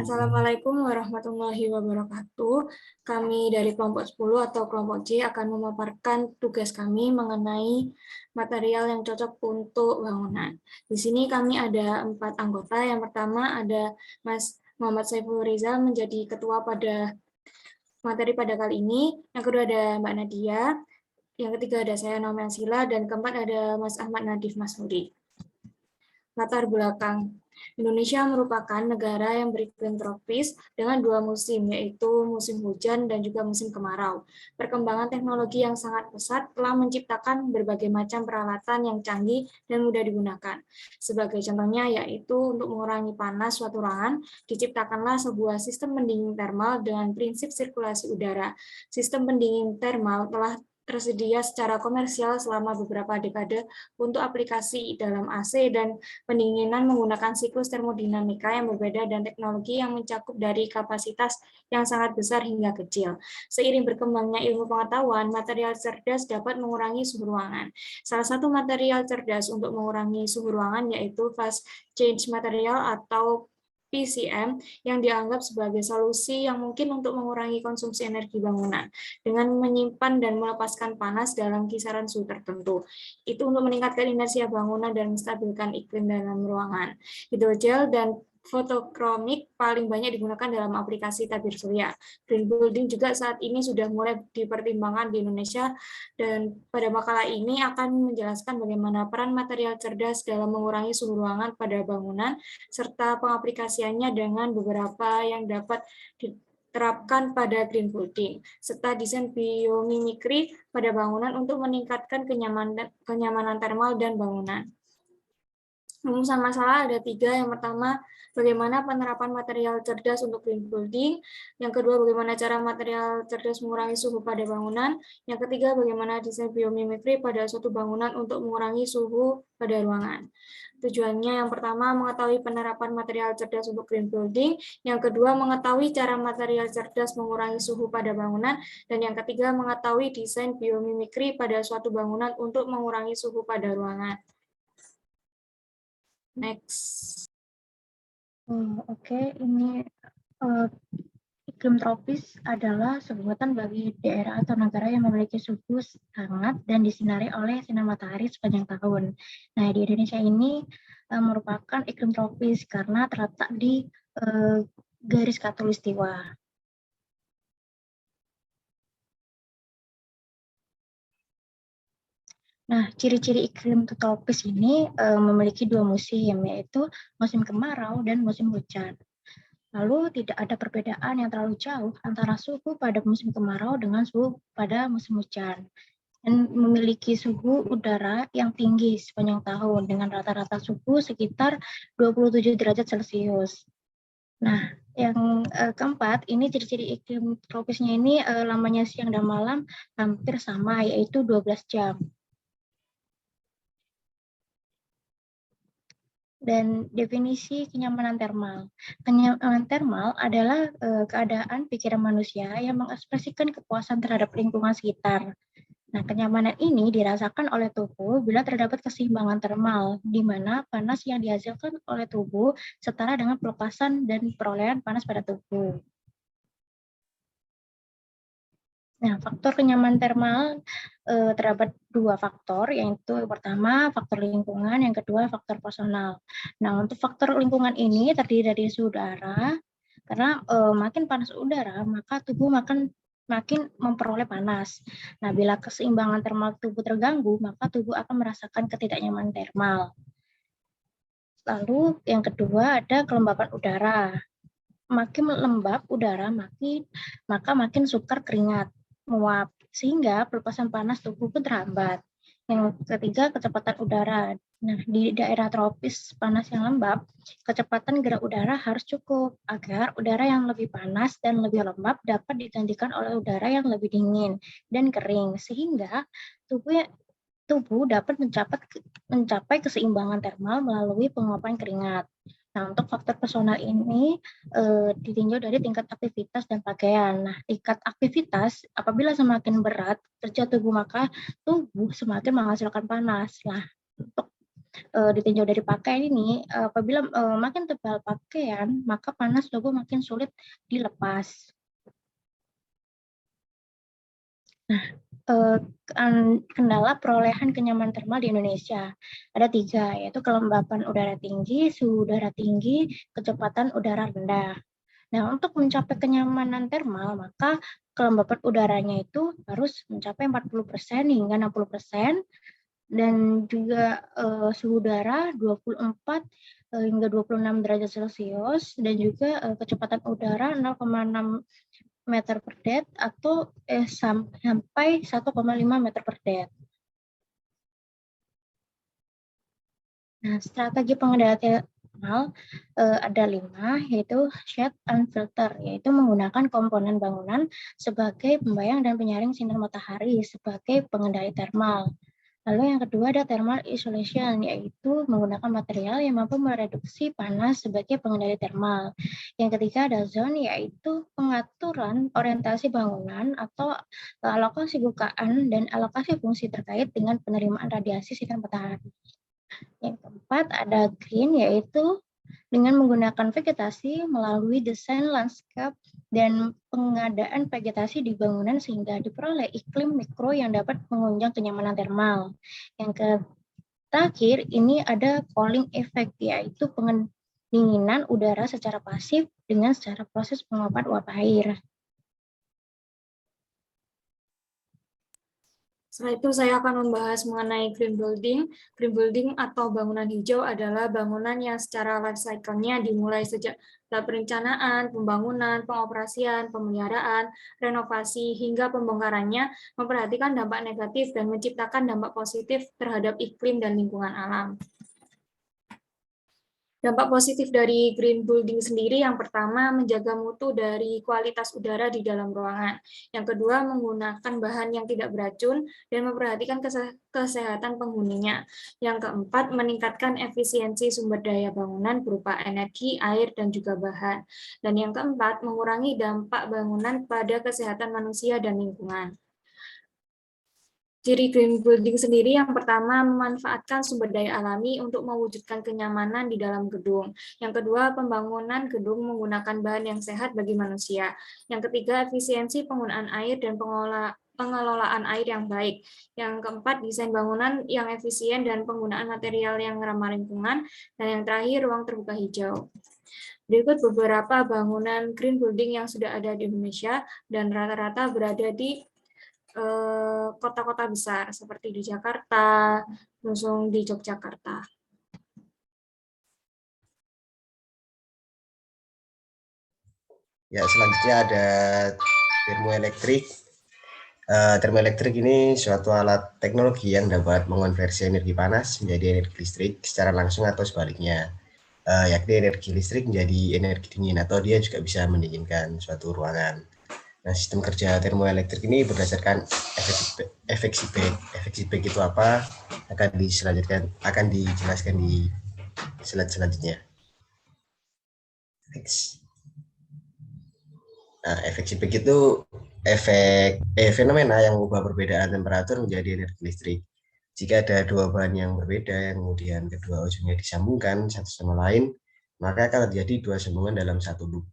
Assalamualaikum warahmatullahi wabarakatuh. Kami dari kelompok 10 atau kelompok C akan memaparkan tugas kami mengenai material yang cocok untuk bangunan. Di sini kami ada 4 anggota. Yang pertama ada Mas Muhammad Saiful Rizal menjadi ketua pada materi pada kali ini. Yang kedua ada Mbak Nadia. Yang ketiga ada saya Naomi Sila. Dan keempat ada Mas Ahmad Nadif Masudi. Latar belakang. Indonesia merupakan negara yang beriklim tropis dengan 2 musim, yaitu musim hujan dan juga musim kemarau. Perkembangan teknologi yang sangat pesat telah menciptakan berbagai macam peralatan yang canggih dan mudah digunakan. Sebagai contohnya, yaitu untuk mengurangi panas suatu ruangan, diciptakanlah sebuah sistem pendingin termal dengan prinsip sirkulasi udara. Sistem pendingin termal telah tersedia secara komersial selama beberapa dekade untuk aplikasi dalam AC dan pendinginan menggunakan siklus termodinamika yang berbeda dan teknologi yang mencakup dari kapasitas yang sangat besar hingga kecil. Seiring berkembangnya ilmu pengetahuan, material cerdas dapat mengurangi suhu ruangan. Salah satu material cerdas untuk mengurangi suhu ruangan yaitu fast change material atau PCM yang dianggap sebagai solusi yang mungkin untuk mengurangi konsumsi energi bangunan dengan menyimpan dan melepaskan panas dalam kisaran suhu tertentu. Itu untuk meningkatkan inersia bangunan dan menstabilkan iklim dalam ruangan. Hidrogel dan fotokromik paling banyak digunakan dalam aplikasi tabir surya. Green building juga saat ini sudah mulai dipertimbangkan di Indonesia, dan pada makalah ini akan menjelaskan bagaimana peran material cerdas dalam mengurangi suhu ruangan pada bangunan, serta pengaplikasiannya dengan beberapa yang dapat diterapkan pada green building, serta desain biomimikri pada bangunan untuk meningkatkan kenyamanan termal dan bangunan. Rumusan masalah ada 3. Yang pertama, bagaimana penerapan material cerdas untuk green building. Yang kedua, bagaimana cara material cerdas mengurangi suhu pada bangunan. Yang ketiga, bagaimana desain biomimikri pada suatu bangunan untuk mengurangi suhu pada ruangan. Tujuannya yang pertama, mengetahui penerapan material cerdas untuk green building. Yang kedua, mengetahui cara material cerdas mengurangi suhu pada bangunan. Dan yang ketiga, mengetahui desain biomimikri pada suatu bangunan untuk mengurangi suhu pada ruangan. Next. Oke, ini iklim tropis adalah sebutan bagi daerah atau negara yang memiliki suhu hangat dan disinari oleh sinar matahari sepanjang tahun. Nah, di Indonesia ini merupakan iklim tropis karena terletak di garis khatulistiwa. Nah, ciri-ciri iklim tropis ini memiliki 2 musim, yaitu musim kemarau dan musim hujan. Lalu tidak ada perbedaan yang terlalu jauh antara suhu pada musim kemarau dengan suhu pada musim hujan. Dan memiliki suhu udara yang tinggi sepanjang tahun dengan rata-rata suhu sekitar 27 derajat Celcius. Nah, yang keempat, ini ciri-ciri iklim tropisnya ini lamanya siang dan malam hampir sama, yaitu 12 jam. Dan definisi kenyamanan termal. Kenyamanan termal adalah keadaan pikiran manusia yang mengekspresikan kepuasan terhadap lingkungan sekitar. Nah, kenyamanan ini dirasakan oleh tubuh bila terdapat keseimbangan termal, di mana panas yang dihasilkan oleh tubuh setara dengan pelepasan dan perolehan panas pada tubuh. Nah, faktor kenyamanan termal terdapat 2 faktor, yaitu yang pertama faktor lingkungan, yang kedua faktor personal. Nah, untuk faktor lingkungan ini terdiri dari suhu udara, karena makin panas udara, maka tubuh makin memperoleh panas. Nah, bila keseimbangan termal tubuh terganggu, maka tubuh akan merasakan ketidaknyamanan termal. Lalu yang kedua ada kelembapan udara. Makin lembab udara, maka makin sukar keringat menguap, sehingga pelepasan panas tubuh pun terhambat. Yang ketiga, kecepatan udara. Nah, di daerah tropis panas yang lembab, kecepatan gerak udara harus cukup agar udara yang lebih panas dan lebih lembab dapat digantikan oleh udara yang lebih dingin dan kering, sehingga tubuh dapat mencapai keseimbangan termal melalui penguapan keringat. Nah, untuk faktor personal ini ditinjau dari tingkat aktivitas dan pakaian. Nah, tingkat aktivitas apabila semakin berat kerja tubuh, maka tubuh semakin menghasilkan panas. Nah, untuk ditinjau dari pakaian ini, apabila makin tebal pakaian, maka panas tubuh makin sulit dilepas. Nah, kendala perolehan kenyamanan termal di Indonesia ada 3, yaitu kelembapan udara tinggi, suhu udara tinggi, kecepatan udara rendah. Nah, untuk mencapai kenyamanan termal, maka kelembapan udaranya itu harus mencapai 40% hingga 60%, dan juga suhu udara 24 hingga 26 derajat Celcius, dan juga kecepatan udara 0,6 meter per det atau sampai 1,5 meter per det. Nah, strategi pengendalian termal ada 5, yaitu shade and filter, yaitu menggunakan komponen bangunan sebagai pembayang dan penyaring sinar matahari sebagai pengendali termal. Lalu yang kedua ada thermal isolation, yaitu menggunakan material yang mampu mereduksi panas sebagai pengendali termal. Yang ketiga ada zone, yaitu pengaturan orientasi bangunan atau alokasi bukaan dan alokasi fungsi terkait dengan penerimaan radiasi sinar matahari. Yang keempat ada green, yaitu dengan menggunakan vegetasi melalui desain landscape dan pengadaan vegetasi di bangunan sehingga diperoleh iklim mikro yang dapat menunjang kenyamanan termal. Yang terakhir ini ada cooling effect, yaitu pendinginan udara secara pasif dengan secara proses penguapan uap air. Setelah itu saya akan membahas mengenai green building. Green building atau bangunan hijau adalah bangunan yang secara life cycle-nya dimulai sejak perencanaan, pembangunan, pengoperasian, pemeliharaan, renovasi, hingga pembongkarannya, memperhatikan dampak negatif dan menciptakan dampak positif terhadap iklim dan lingkungan alam. Dampak positif dari green building sendiri yang pertama menjaga mutu dari kualitas udara di dalam ruangan. Yang kedua menggunakan bahan yang tidak beracun dan memperhatikan kesehatan penghuninya. Yang keempat meningkatkan efisiensi sumber daya bangunan berupa energi, air, dan juga bahan. Dan yang keempat mengurangi dampak bangunan pada kesehatan manusia dan lingkungan. Ciri green building sendiri yang pertama memanfaatkan sumber daya alami untuk mewujudkan kenyamanan di dalam gedung. Yang kedua, pembangunan gedung menggunakan bahan yang sehat bagi manusia. Yang ketiga, efisiensi penggunaan air dan pengelolaan air yang baik. Yang keempat, desain bangunan yang efisien dan penggunaan material yang ramah lingkungan. Dan yang terakhir, ruang terbuka hijau. Berikut beberapa bangunan green building yang sudah ada di Indonesia dan rata-rata berada di kota-kota besar seperti di Jakarta, langsung di Yogyakarta. Ya, selanjutnya ada termoelektrik. Termoelektrik ini suatu alat teknologi yang dapat mengonversi energi panas menjadi energi listrik secara langsung atau sebaliknya, yakni energi listrik menjadi energi dingin, atau dia juga bisa mendinginkan suatu ruangan. Nah, sistem kerja termoelektrik ini berdasarkan efek Seebeck. Efek Seebeck itu apa? Akan dijelaskan di slide selanjutnya. Next. Nah, efek Seebeck itu fenomena yang mengubah perbedaan temperatur menjadi energi listrik. Jika ada dua bahan yang berbeda yang kemudian kedua ujungnya disambungkan satu sama lain, maka akan terjadi dua sambungan dalam satu loop.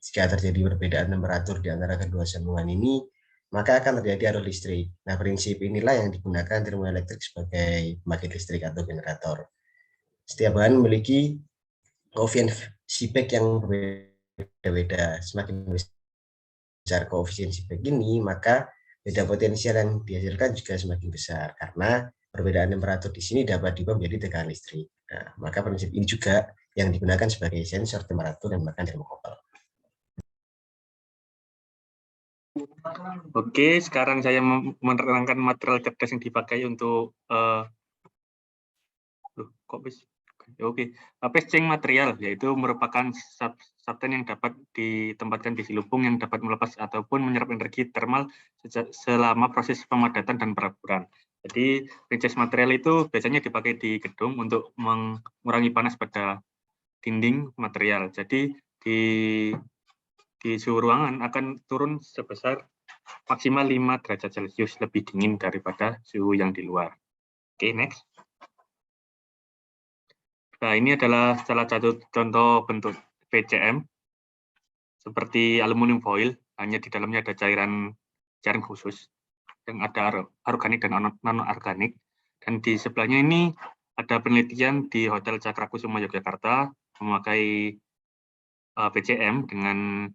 Jika terjadi perbedaan temperatur di antara kedua sambungan ini, maka akan terjadi arus listrik. Nah, prinsip inilah yang digunakan termoelektrik sebagai pembangkit listrik atau generator. Setiap bahan memiliki koefisien Seebeck yang berbeda-beda. Semakin besar koefisien Seebeck ini, maka beda potensial yang dihasilkan juga semakin besar, karena perbedaan temperatur di sini dapat diubah menjadi tekanan listrik. Nah, maka prinsip ini juga yang digunakan sebagai sensor temperatur dan bahkan termokopel. Oke, sekarang saya menerangkan material cerdas yang dipakai untuk patching material, yaitu merupakan substan yang dapat ditempatkan di silupung yang dapat melepas ataupun menyerap energi termal selama proses pemadatan dan peraburan. Jadi, patching material itu biasanya dipakai di gedung untuk mengurangi panas pada dinding material. Jadi, di suhu ruangan akan turun sebesar maksimal 5 derajat Celcius lebih dingin daripada suhu yang di luar. Oke, next. Nah, ini adalah salah satu contoh bentuk PCM seperti aluminium foil, hanya di dalamnya ada cairan khusus yang ada organik dan non-organik. Dan di sebelahnya ini ada penelitian di Hotel Cakrakusuma Yogyakarta memakai PCM dengan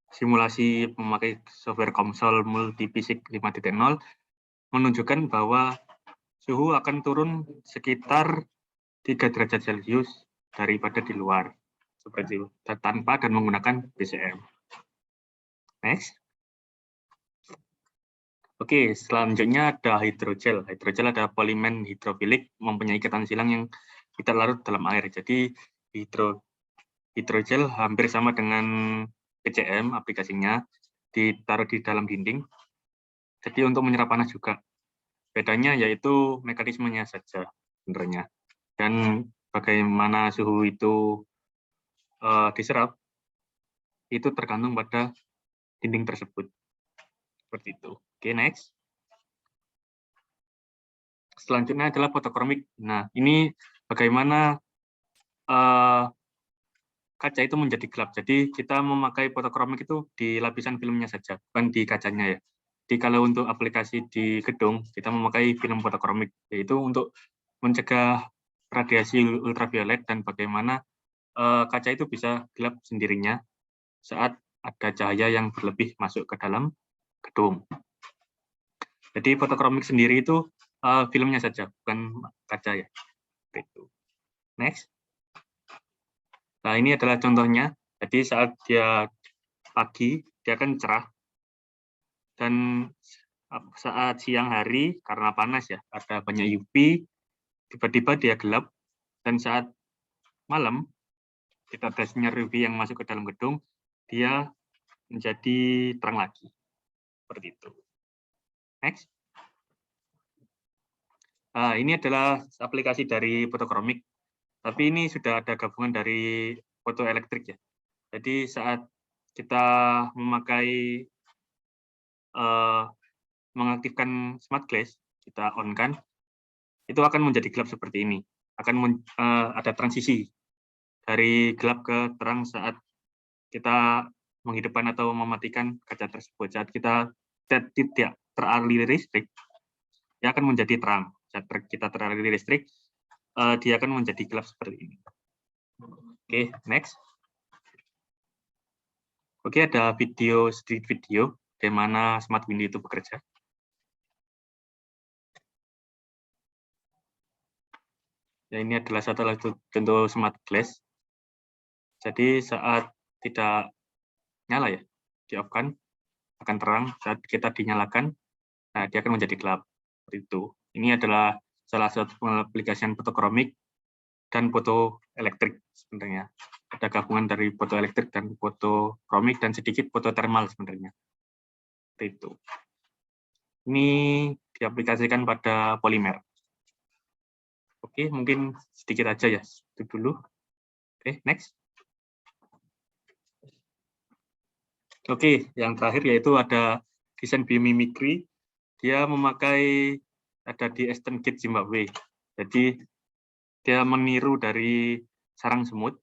simulasi memakai software konsol multifisik 5.0 menunjukkan bahwa suhu akan turun sekitar 3 derajat Celcius daripada di luar, seperti itu, tanpa dan menggunakan PCM. Next. Oke, selanjutnya ada hidrogel. Hidrogel ada polimer hidrofilik, mempunyai ikatan silang yang tidak larut dalam air. Jadi hidrogel hampir sama dengan PCM aplikasinya, ditaruh di dalam dinding. Jadi untuk menyerap panas juga. Bedanya yaitu mekanismenya saja sebenarnya. Dan bagaimana suhu itu diserap, itu tergantung pada dinding tersebut. Seperti itu. Oke, next. Selanjutnya adalah fotokromik. Nah, ini bagaimana kaca itu menjadi gelap. Jadi kita memakai fotokromik itu di lapisan filmnya saja, bukan di kacanya ya. Jadi kalau untuk aplikasi di gedung, kita memakai film fotokromik, yaitu untuk mencegah radiasi ultraviolet dan bagaimana kaca itu bisa gelap sendirinya saat ada cahaya yang berlebih masuk ke dalam gedung. Jadi fotokromik sendiri itu filmnya saja, bukan kaca ya. Itu. Next. Nah, ini adalah contohnya. Jadi saat dia pagi, dia akan cerah. Dan saat siang hari, karena panas ya, ada banyak UV, tiba-tiba dia gelap. Dan saat malam, kita ada sinar UV yang masuk ke dalam gedung, dia menjadi terang lagi. Seperti itu. Next. Nah, ini adalah aplikasi dari fotokromik, tapi ini sudah ada gabungan dari fotoelektrik ya. Jadi saat kita memakai mengaktifkan smart glass, kita on-kan, itu akan menjadi gelap seperti ini. Akan ada transisi dari gelap ke terang saat kita menghidupkan atau mematikan kaca tersebut. Saat kita tidak teraliri listrik, dia akan menjadi terang. Saat kita teraliri listrik, dia akan menjadi gelap seperti ini. Oke, next. Oke, ada sedikit video bagaimana smart window itu bekerja. Ya, ini adalah satu contoh smart glass. Jadi saat tidak nyala ya, di-off-kan, akan terang. Saat kita dinyalakan, nah dia akan menjadi gelap. Itu. Ini adalah salah satu aplikasi fotokromik dan foto elektrik sebenarnya. Ada gabungan dari foto elektrik dan fotokromik dan sedikit foto thermal sebenarnya. Itu. Ini diaplikasikan pada polimer. Oke, mungkin sedikit aja ya, itu dulu. Oke, next. Oke, yang terakhir yaitu ada desain biomimikri. Dia memakai ada di Eastern Gate Zimbabwe. Jadi dia meniru dari sarang semut.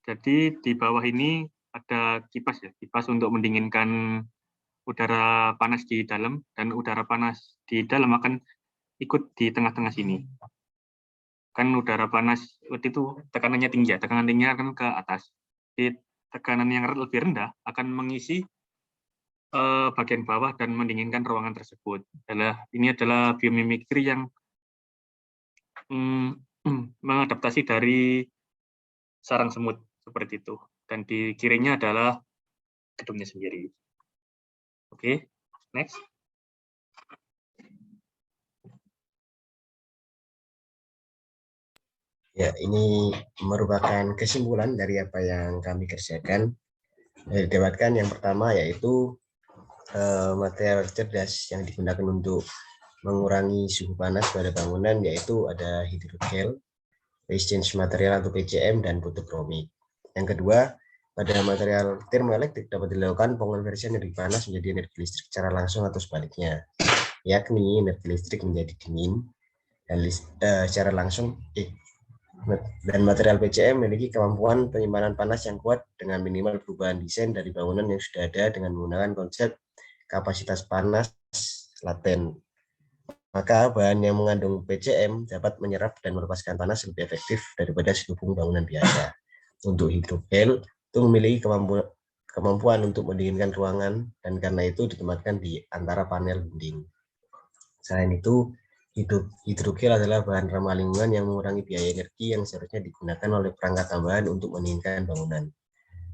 Jadi di bawah ini ada kipas ya, kipas untuk mendinginkan udara panas di dalam, dan udara panas di dalam akan ikut di tengah-tengah sini. Kan udara panas itu tekanannya tinggi ya, tekanan tingginya akan ke atas. Di tekanan yang lebih rendah akan mengisi bagian bawah dan mendinginkan ruangan tersebut. Ini adalah biomimikri yang mengadaptasi dari sarang semut seperti itu. Dan di kirinya adalah gedungnya sendiri. Oke, next. Ya, ini merupakan kesimpulan dari apa yang kami kerjakan. Didapatkan yang pertama yaitu material cerdas yang digunakan untuk mengurangi suhu panas pada bangunan, yaitu ada hidrogel, exchange material atau PCM, dan fotokromik. Yang kedua, pada material termoelektrik dapat dilakukan pengonversian energi panas menjadi energi listrik secara langsung atau sebaliknya, yakni energi listrik menjadi dingin dan secara langsung Dan material PCM memiliki kemampuan penyimpanan panas yang kuat dengan minimal perubahan desain dari bangunan yang sudah ada dengan menggunakan konsep kapasitas panas laten. Maka bahan yang mengandung PCM dapat menyerap dan melepaskan panas lebih efektif daripada selubung bangunan biasa. Untuk hidrogel itu memiliki kemampuan untuk mendinginkan ruangan dan karena itu ditempatkan di antara panel dinding. Selain itu, hidrogel adalah bahan ramah lingkungan yang mengurangi biaya energi yang seharusnya digunakan oleh perangkat tambahan untuk mendinginkan bangunan.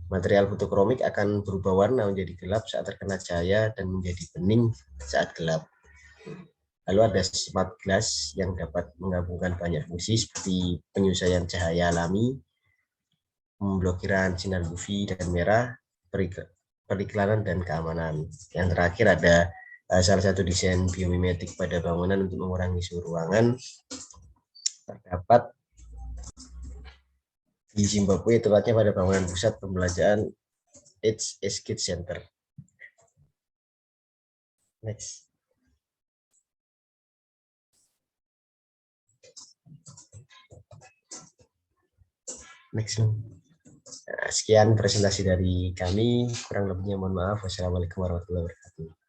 Material fotokromik akan berubah warna menjadi gelap saat terkena cahaya dan menjadi bening saat gelap. Lalu ada smart glass yang dapat menggabungkan banyak fungsi seperti penyelesaian cahaya alami, pemblokiran sinar UV dan merah, periklanan dan keamanan. Yang terakhir ada salah satu desain biomimetik pada bangunan untuk mengurangi suhu ruangan terdapat di Zimbabwe, tepatnya pada bangunan pusat pembelanjaan Eastgate Center. Next. Nah, sekian presentasi dari kami, kurang lebihnya mohon maaf. Wassalamualaikum warahmatullahi wabarakatuh.